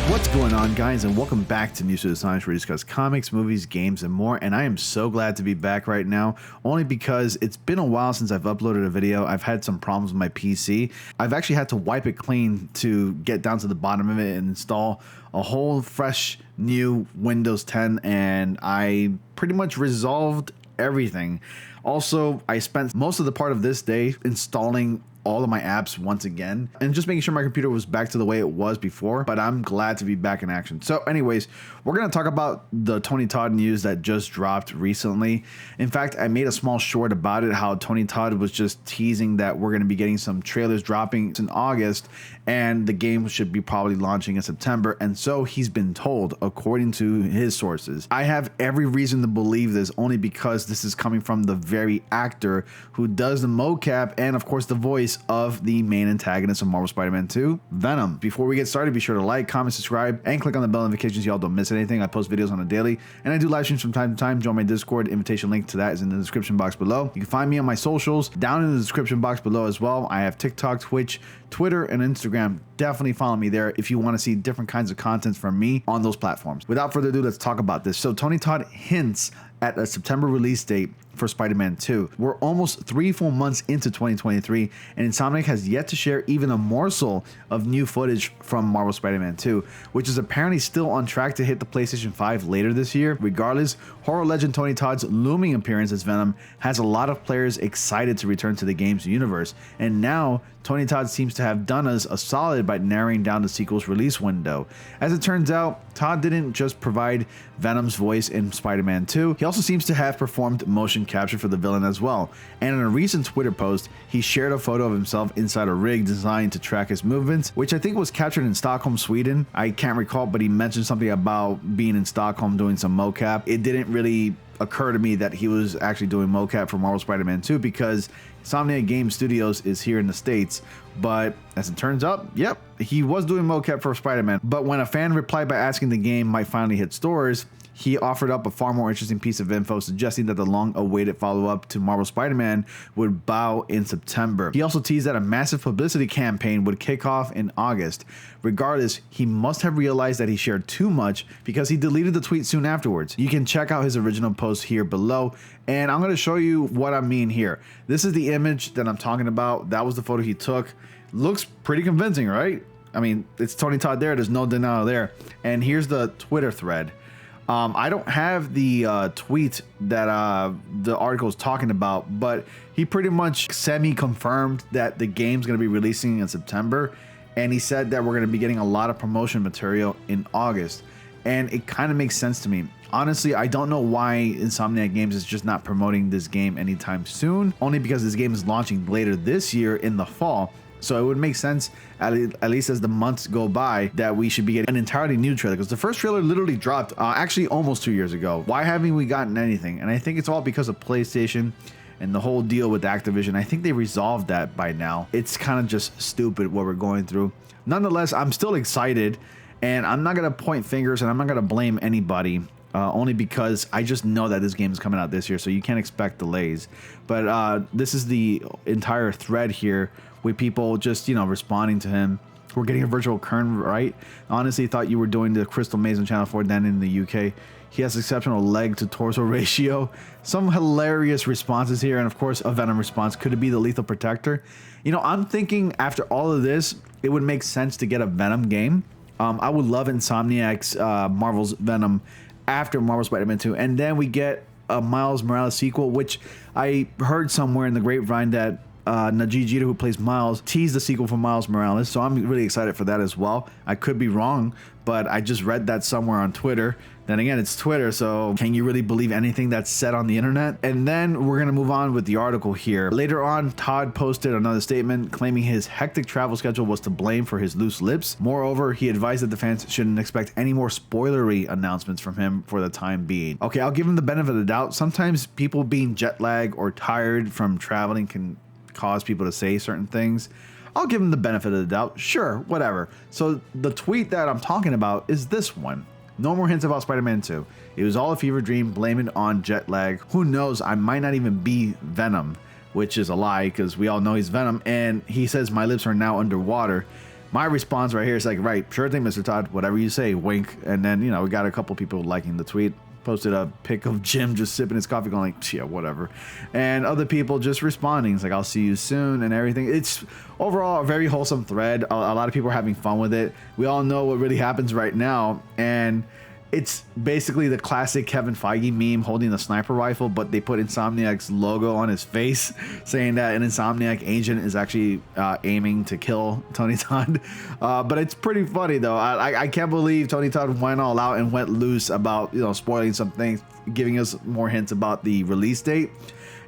What's going on, guys, and welcome back to News to the Science, where we discuss comics, movies, games, and more. And I am so glad to be back right now, only because it's been a while since I've uploaded a video. I've had some problems with my PC. I've actually had to wipe it clean to get down to the bottom of it and install a whole fresh new Windows 10, and I pretty much resolved everything. Also, I spent most of the part of this day installing all of my apps once again and just making sure my computer was back to the way it was before, but I'm glad to be back in action. So anyways, we're going to talk about the Tony Todd news that just dropped recently. In fact, I made a small short about it, how Tony Todd was just teasing that we're going to be getting some trailers dropping in August and the game should be probably launching in September. And so he's been told, according to his sources. I have every reason to believe this, only because this is coming from the very actor who does the mocap and of course the voice of the main antagonist of Marvel Spider-Man 2, Venom. Before we get started, be sure to like, comment, subscribe, and click on the bell notifications so y'all don't miss anything. I post videos on a daily, and I do live streams from time to time. Join my Discord. Invitation link to that is in the description box below. You can find me on my socials down in the description box below as well. I have TikTok, Twitch, Twitter, and Instagram. Definitely follow me there if you want to see different kinds of content from me on those platforms. Without further ado, let's talk about this. So Tony Todd hints at a September release date for Spider-Man 2. We're almost 3 full months into 2023, and Insomniac has yet to share even a morsel of new footage from Marvel Spider-Man 2, which is apparently still on track to hit the PlayStation 5 later this year. Regardless, horror legend Tony Todd's looming appearance as Venom has a lot of players excited to return to the game's universe, and now Tony Todd seems to have done us a solid by narrowing down the sequel's release window. As it turns out, Todd didn't just provide Venom's voice in Spider-Man 2, he also seems to have performed motion capture for the villain as well. And in a recent Twitter post, he shared a photo of himself inside a rig designed to track his movements, which I think was captured in Stockholm, Sweden. I can't recall, but he mentioned something about being in Stockholm doing some mocap. It didn't really occur to me that he was actually doing mocap for Marvel Spider-Man 2 because Insomniac Game Studios is here in the States, but as it turns out, yep, he was doing mocap for Spider-Man. But when a fan replied by asking the game might finally hit stores, he offered up a far more interesting piece of info, suggesting that the long-awaited follow-up to Marvel Spider-Man would bow in September. He also teased that a massive publicity campaign would kick off in August. Regardless, he must have realized that he shared too much because he deleted the tweet soon afterwards. You can check out his original post here below, and I'm going to show you what I mean here. This is the image that I'm talking about. That was the photo he took. Looks pretty convincing, right? I mean, it's Tony Todd there. There's no denial there. And here's the Twitter thread. I don't have the tweet that the article is talking about, but he pretty much semi-confirmed that the game's going to be releasing in September, and he said that we're going to be getting a lot of promotion material in August, and it kind of makes sense to me. Honestly, I don't know why Insomniac Games is just not promoting this game anytime soon, only because this game is launching later this year in the fall. So it would make sense, at least as the months go by, that we should be getting an entirely new trailer, because the first trailer literally dropped actually almost 2 years ago. Why haven't we gotten anything? And I think it's all because of PlayStation and the whole deal with Activision. I think they resolved that by now. It's kind of just stupid what we're going through. Nonetheless, I'm still excited, and I'm not going to point fingers and I'm not going to blame anybody. Only because I just know that this game is coming out this year, so you can't expect delays. But this is the entire thread here with people just, you know, responding to him. We're getting a virtual Kern, right? Honestly, thought you were doing the Crystal Maze on Channel 4 then in the UK. He has exceptional leg to torso ratio. Some hilarious responses here, and of course a Venom response. Could it be the Lethal Protector? You know, I'm thinking after all of this, it would make sense to get a Venom game. I would love Insomniac's Marvel's Venom after Marvel Spider-Man 2, and then we get a Miles Morales sequel, which I heard somewhere in the grapevine that Najee Jeter, who plays Miles, teased the sequel for Miles Morales, so I'm really excited for that as well. I could be wrong, but I just read that somewhere on Twitter. Then again, it's Twitter, so can you really believe anything that's said on the internet? And then we're gonna move on with the article here. Later on, Todd posted another statement claiming his hectic travel schedule was to blame for his loose lips. Moreover, he advised that the fans shouldn't expect any more spoilery announcements from him for the time being. Okay, I'll give him the benefit of the doubt. Sometimes people being jet lagged or tired from traveling can cause people to say certain things. I'll give him the benefit of the doubt. Sure, whatever. So the tweet that I'm talking about is this one. No more hints about Spider-Man 2. It was all a fever dream, blame it on jet lag. Who knows, I might not even be Venom, which is a lie because we all know he's Venom. And he says, my lips are now underwater. my response right here is like, right, sure thing, Mr. Todd, whatever you say, wink. And then, you know, we got a couple people liking the tweet. Posted a pic of Jim just sipping his coffee going like, yeah, whatever. And other people just responding. It's like, I'll see you soon and everything. It's overall a very wholesome thread. A lot of people are having fun with it. We all know what really happens right now. And it's basically the classic Kevin Feige meme holding a sniper rifle, but they put Insomniac's logo on his face, saying that an Insomniac agent is actually aiming to kill Tony Todd. But it's pretty funny though. I can't believe Tony Todd went all out and went loose about, you know, spoiling some things, giving us more hints about the release date.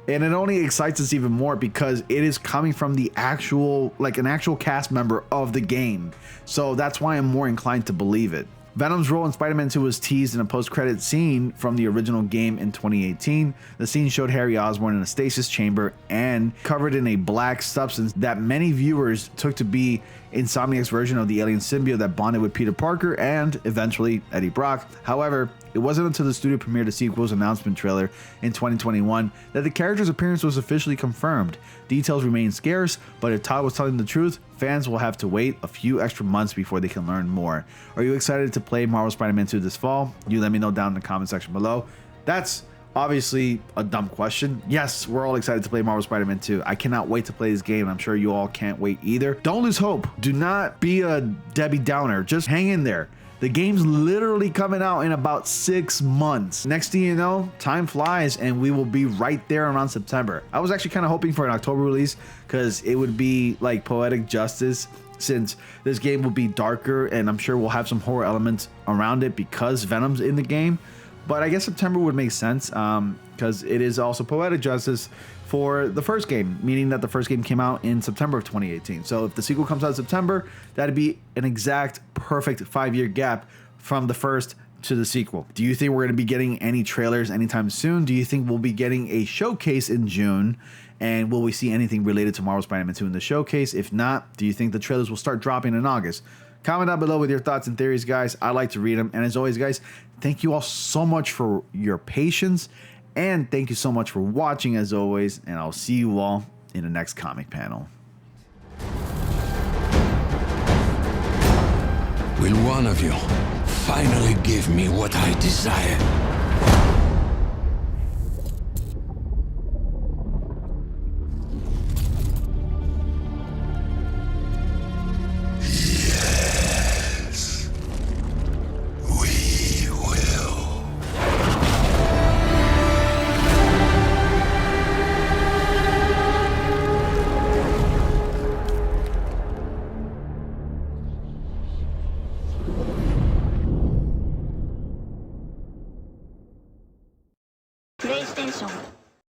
And it only excites us even more because it is coming from the actual, like an actual cast member of the game. So that's why I'm more inclined to believe it. Venom's role in Spider-Man 2 was teased in a post-credit scene from the original game in 2018. The scene showed Harry Osborn in a stasis chamber and covered in a black substance that many viewers took to be Insomniac's version of the alien symbiote that bonded with Peter Parker and eventually Eddie Brock. However, it wasn't until the studio premiered the sequel's announcement trailer in 2021 that the character's appearance was officially confirmed. Details remain scarce, but if Todd was telling the truth, fans will have to wait a few extra months before they can learn more. Are you excited to play Marvel Spider-Man 2 this fall? You let me know down in the comment section below. That's obviously a dumb question. Yes, we're all excited to play Marvel Spider-Man 2. I cannot wait to play this game. I'm sure you all can't wait either. Don't lose hope. Do not be a Debbie Downer. Just hang in there. The game's literally coming out in about 6 months. Next thing you know, time flies and we will be right there around September. I was actually kind of hoping for an October release because it would be like poetic justice, since this game will be darker and I'm sure we'll have some horror elements around it because Venom's in the game. But I guess September would make sense because it is also poetic justice for the first game, meaning that the first game came out in September of 2018. So if the sequel comes out in September, that'd be an exact perfect 5-year gap from the first to the sequel. Do you think we're going to be getting any trailers anytime soon? Do you think we'll be getting a showcase in June? And will we see anything related to Marvel Spider-Man 2 in the showcase? If not, do you think the trailers will start dropping in August? Comment down below with your thoughts and theories, guys. I like to read them. And as always, guys, thank you all so much for your patience. And thank you so much for watching, as always. And I'll see you all in the next comic panel. Will one of you finally give me what I desire? PlayStation